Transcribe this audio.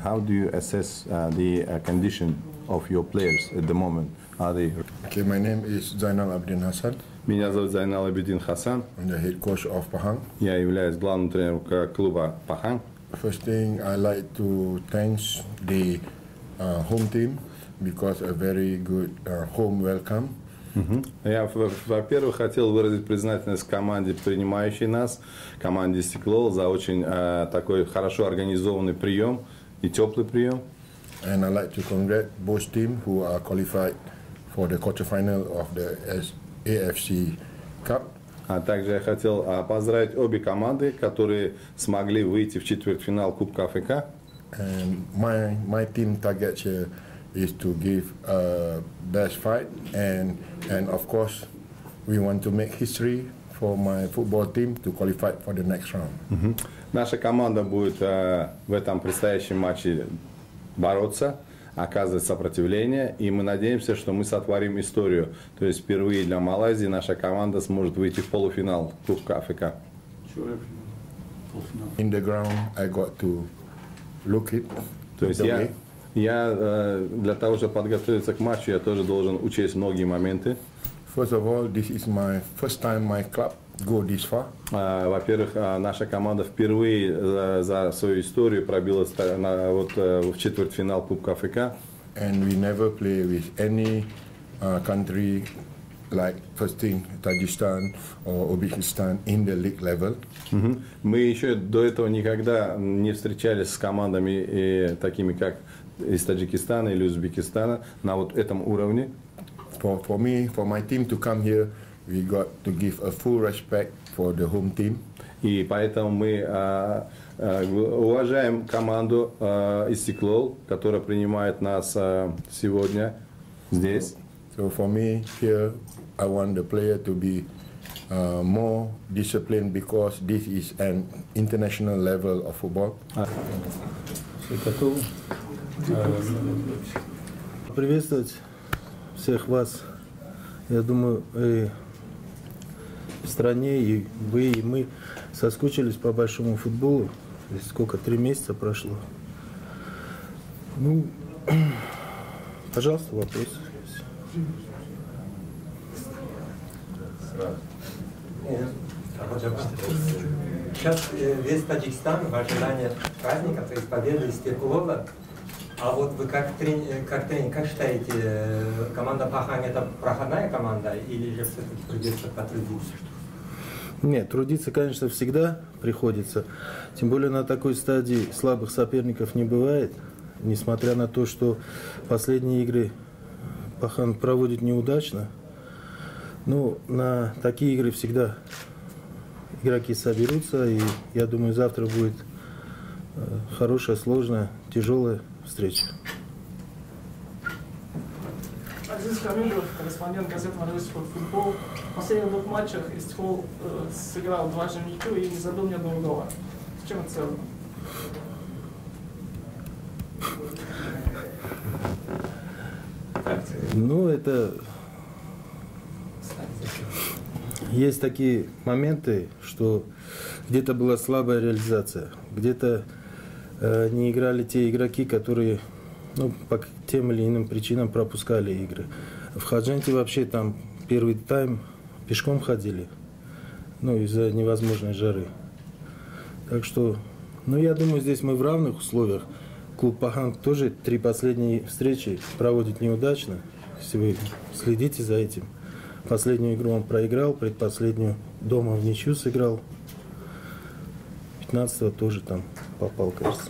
how do you assess the condition of your players at the moment? Are they? Okay, my name is Zainal Abidin Hassan. Меня зовут Зайнал Абидин Хасан. I'm the head coach of Pahang. Я являюсь главным тренером клуба Паханг. First thing, I like to thank the home team because a very good home welcome. Я, во-первых, хотел выразить признательность команде, принимающей нас, команде Стекло, за очень такой хорошо организованный прием и теплый прием. And I like to congratulate both teams who are qualified for the quarterfinal of the AFC Cup. А также я хотел поздравить обе команды, которые смогли выйти в четвертьфинал Кубка АФК. And my team target here is to give a best fight, and of course we want to make history for my football team to qualify for the next round. Наша команда будет в этом предстоящем матче бороться, оказывать сопротивление, и мы надеемся, что мы сотворим историю. То есть впервые для Малайзии наша команда сможет выйти в полуфинал Кубка АФК. In the ground, I got to look it. То есть я для того, чтобы подготовиться к матчу, я тоже должен учесть многие моменты. First of all, this is my first time my club go this far. Во-первых, наша команда впервые за свою историю пробилась в четвертьфинал Кубка АФК. And we never play with any country like first thing Tajikistan or Uzbekistan in the league level. Мы еще до этого никогда не встречались с командами такими как из Таджикистана или Узбекистана на вот этом уровне. For me, for my team to come here, we got to give a full respect for the home team. И поэтому мы уважаем команду из Стекло, которая принимает нас сегодня здесь. So for me here, I want the player to be more disciplined because this is an international level of football. Приветствовать всех вас, я думаю, и в стране, и вы, и мы соскучились по большому футболу. Сколько, 3 месяца прошло. Ну, пожалуйста, вопросы. Сейчас весь Таджикистан в ожидании праздника, то есть победы Стеклова. А вот вы как тренер, как считаете, команда Паханг это проходная команда или же все-таки придется потрудиться? Нет, трудиться, конечно, всегда приходится. Тем более на такой стадии слабых соперников не бывает. Несмотря на то, что последние игры Паханг проводит неудачно. Но на такие игры всегда игроки соберутся. И я думаю, завтра будет хорошая, сложная, тяжелая встреча. Азиз Камилов, корреспондент газеты «Малайзийский футбол». В последних 2 матчах Истеклол сыграл 2 же в ничью и не забил ни одного гола. С чем это связано? Ну, это... Есть такие моменты, что где-то была слабая реализация, где-то не играли те игроки, которые по тем или иным причинам пропускали игры. В Хадженте вообще там первый тайм пешком ходили, из-за невозможной жары. Так что, я думаю, здесь мы в равных условиях. Клуб Паханг тоже 3 последние встречи проводит неудачно, если вы следите за этим. Последнюю игру он проиграл, предпоследнюю дома в ничью сыграл. 15-го тоже там попал, кажется.